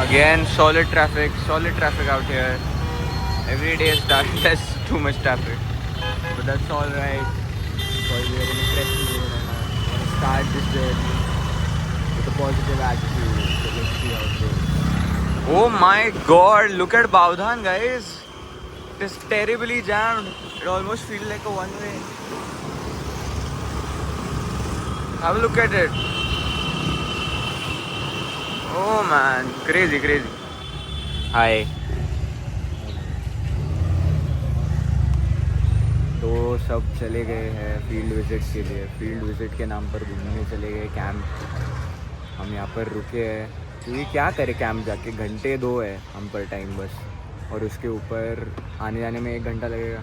Again, solid traffic out here. Every day is dark, there's too much traffic. But that's alright, because we're in a fresh mood and I want to start this journey with a positive attitude. So let's see how it goes. Oh my god, look at Baudhan, guys. It is terribly jammed. It almost feels like a one-way. Have a look at it. Oh man, crazy. Hi. तो सब चले गए हैं field visit के लिए. Field visit के नाम पर घूमने चले गए कैंप. हम यहाँ पर रुके हैं क्योंकि क्या करें कैंप जाके, घंटे 2 है हम पर टाइम बस, और उसके ऊपर आने जाने में 1 घंटा लगेगा.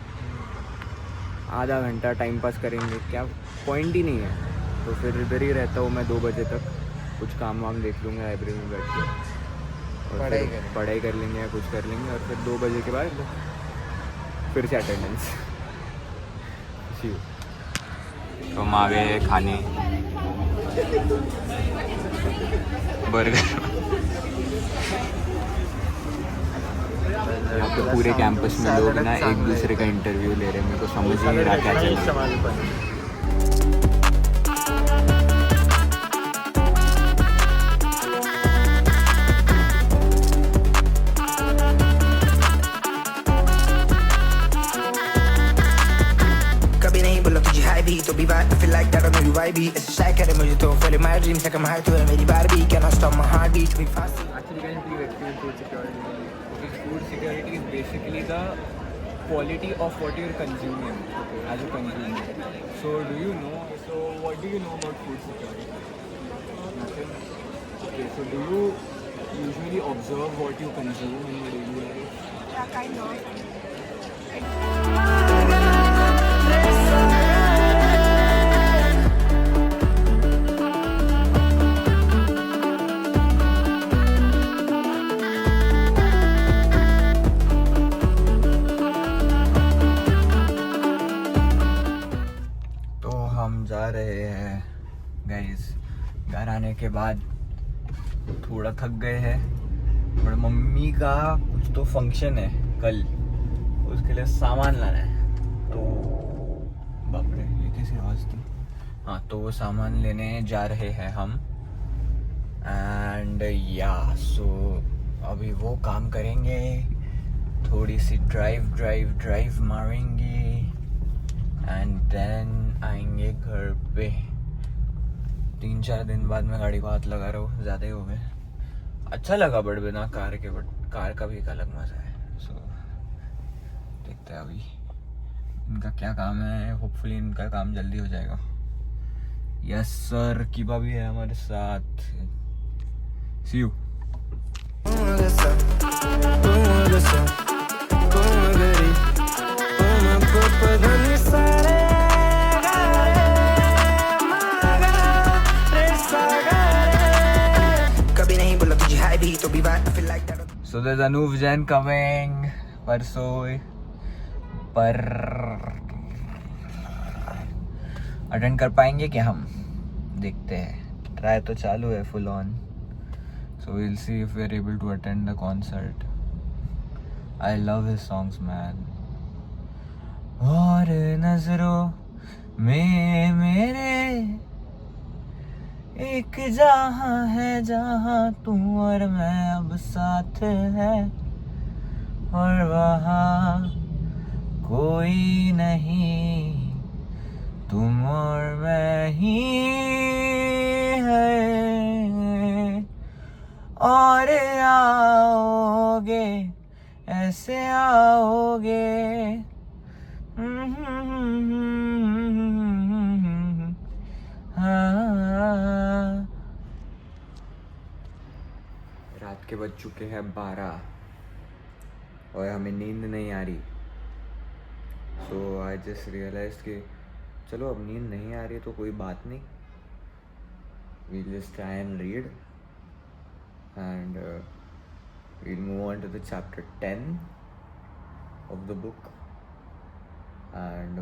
आधा घंटा टाइम पास करेंगे, क्या पॉइंट ही नहीं है. तो फिर इधर ही रहता हूँ मैं 2 बजे तक. कुछ काम वाम देख लूँगा लाइब्रेरी में बैठ के, और पढ़ाई कर लेंगे या कुछ कर लेंगे, और फिर 2 बजे के बाद फिर से अटेंडेंस. तो हम आ गए खाने. बर्गर. यहाँ पे पूरे कैंपस में लोग ना एक दूसरे का इंटरव्यू ले रहे हैं. मेरे को समझ ही नहीं रहा क्या चल रहा है. तो भी बात I feel like that I know you vibe ऐसे शायद करे मुझे तो feel my dreams like I'm high to मेरी Barbie cannot stop my heartbeat we fast. Actually, guys, please explain food security. Because food security is basically the quality of what you're consuming as a consumer. So do you know? So what do you know about food security? Nothing. Okay, so do you usually observe what you consume in your daily life? Yeah, kind of. जा रहे हैं guys. घर आने के बाद थोड़ा थक गए हैं, बट मम्मी का कुछ तो फंक्शन है कल, उसके लिए सामान लाना है. तो बाप रे, ये कैसी आवाज़ थी. हाँ, तो वो सामान लेने जा रहे हैं हम. एंड या सो अभी वो काम करेंगे, थोड़ी सी ड्राइव मारेंगे, एंड देन आएंगे घर पे. 3-4 दिन बाद मैं गाड़ी को हाथ लगा रहा हूँ, ज़्यादा ही हो गए. अच्छा लगा बट बिना कार के, बट कार का भी एक अलग मज़ा है. सो देखते हैं अभी इनका क्या काम है. होपफुली इनका काम जल्दी हो जाएगा. Yes sir. कीबा भी है हमारे साथ. सी you. So there's Anuv Jain coming परसों, पर अटेंड कर पाएंगे क्या हम, देखते हैं. ट्राई तो चालू है full on. So we'll see if we're able to attend the concert. I love his songs, man. और नजरों में मेरे एक जहां है जहां तू और मैं अब साथ है, और वहाँ कोई नहीं, तुम और मैं ही है. और आओगे ऐसे आओगे. रात के बज चुके हैं 12 और हमें नींद नहीं आ रही. सो आई जस्ट रियलाइज कि चलो अब नींद नहीं आ रही तो कोई बात नहीं, we just try and read and we'll move on to the chapter 10 of the book. And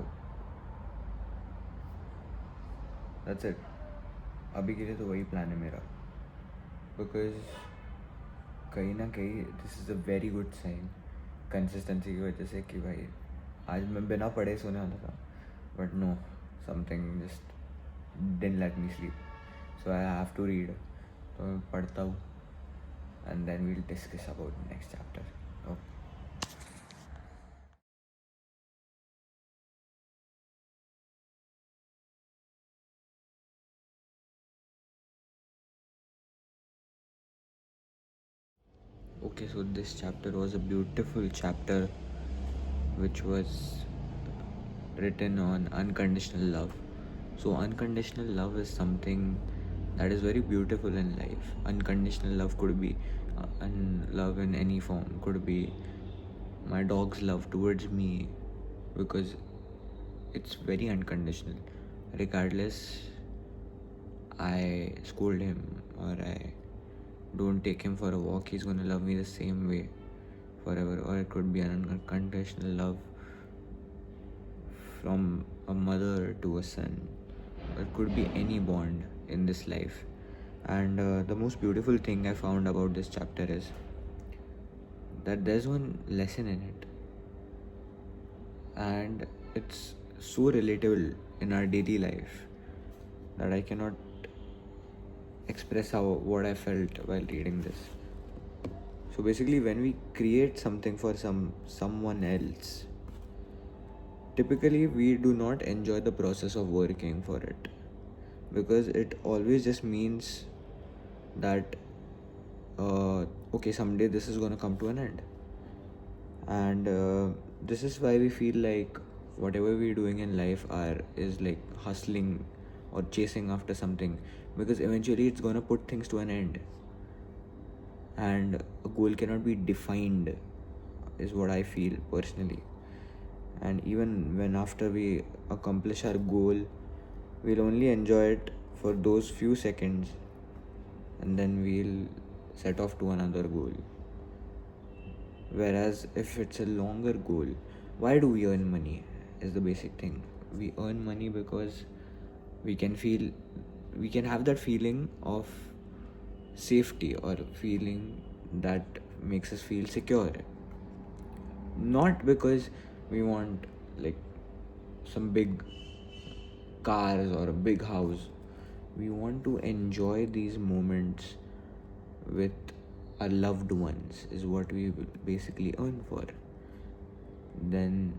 that's it. अभी के लिए तो वही प्लान है मेरा, बिकॉज कहीं ना कहीं this is a very good sign consistency की वजह से कि भाई आज मैं बिना पढ़े सोने वाला था, but no, something just didn't let me sleep, so I have to read. तो मैं पढ़ता हूँ and then we'll discuss about next chapter. Okay, so this chapter was a beautiful chapter which was written on unconditional love. So, unconditional love is something that is very beautiful in life. Unconditional love could be love in any form, could be my dog's love towards me, because it's very unconditional. Regardless, I scold him or I don't take him for a walk, he's gonna love me the same way forever. Or it could be an unconditional love from a mother to a son, or it could be any bond in this life. And the most beautiful thing I found about this chapter is that there's one lesson in it, and it's so relatable in our daily life that I cannot express what I felt while reading this. So basically, when we create something for someone else, typically we do not enjoy the process of working for it, because it always just means that okay, someday this is going to come to an end. And this is why we feel like whatever we're doing in life is like hustling or chasing after something, because eventually it's going to put things to an end, and a goal cannot be defined, is what I feel personally. And even when after we accomplish our goal, we'll only enjoy it for those few seconds, and then we'll set off to another goal. Whereas if it's a longer goal, why do we earn money is the basic thing. We earn money because we can have that feeling of safety, or feeling that makes us feel secure. Not because we want like some big cars or a big house. We want to enjoy these moments with our loved ones, is what we basically earn for. Then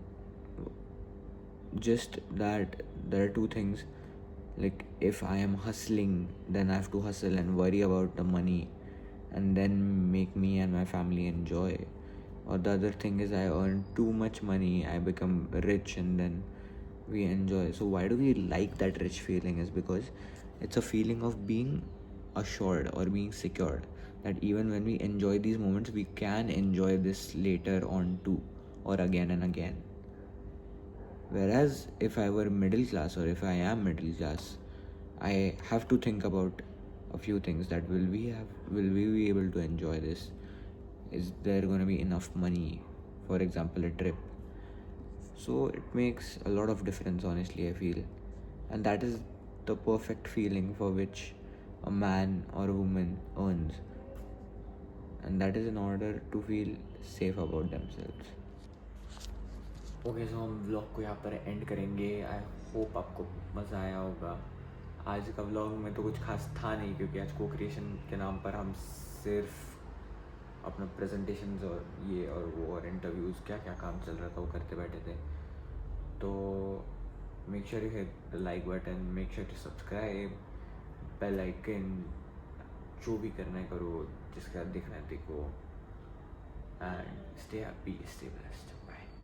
just that there are two things, like if I am hustling, then I have to hustle and worry about the money and then make me and my family enjoy. Or the other thing is I earn too much money, I become rich, and then we enjoy. So why do we like that rich feeling? Is because it's a feeling of being assured or being secured that even when we enjoy these moments, we can enjoy this later on too, or again and again. Whereas if I were middle class, or if I am middle class, I have to think about a few things, that will we be able to enjoy this? Is there going to be enough money, for example a trip? So it makes a lot of difference, honestly, I feel. And that is the perfect feeling for which a man or a woman earns, and that is in order to feel safe about themselves. Okay, so हम vlog को यहाँ पर and करेंगे. I hope आपको मज़ा आया होगा. आज का व्लॉग में तो कुछ खास था नहीं, क्योंकि आज को क्रिएशन के नाम पर हम सिर्फ अपना प्रेजेंटेशंस और ये और वो और इंटरव्यूज़, क्या क्या काम चल रहा था वो करते बैठे थे. तो make sure you hit the like button, make sure to subscribe, bell icon, जो भी करना है करो, जिसके साथ देखना है देखो, and stay happy, stay blessed.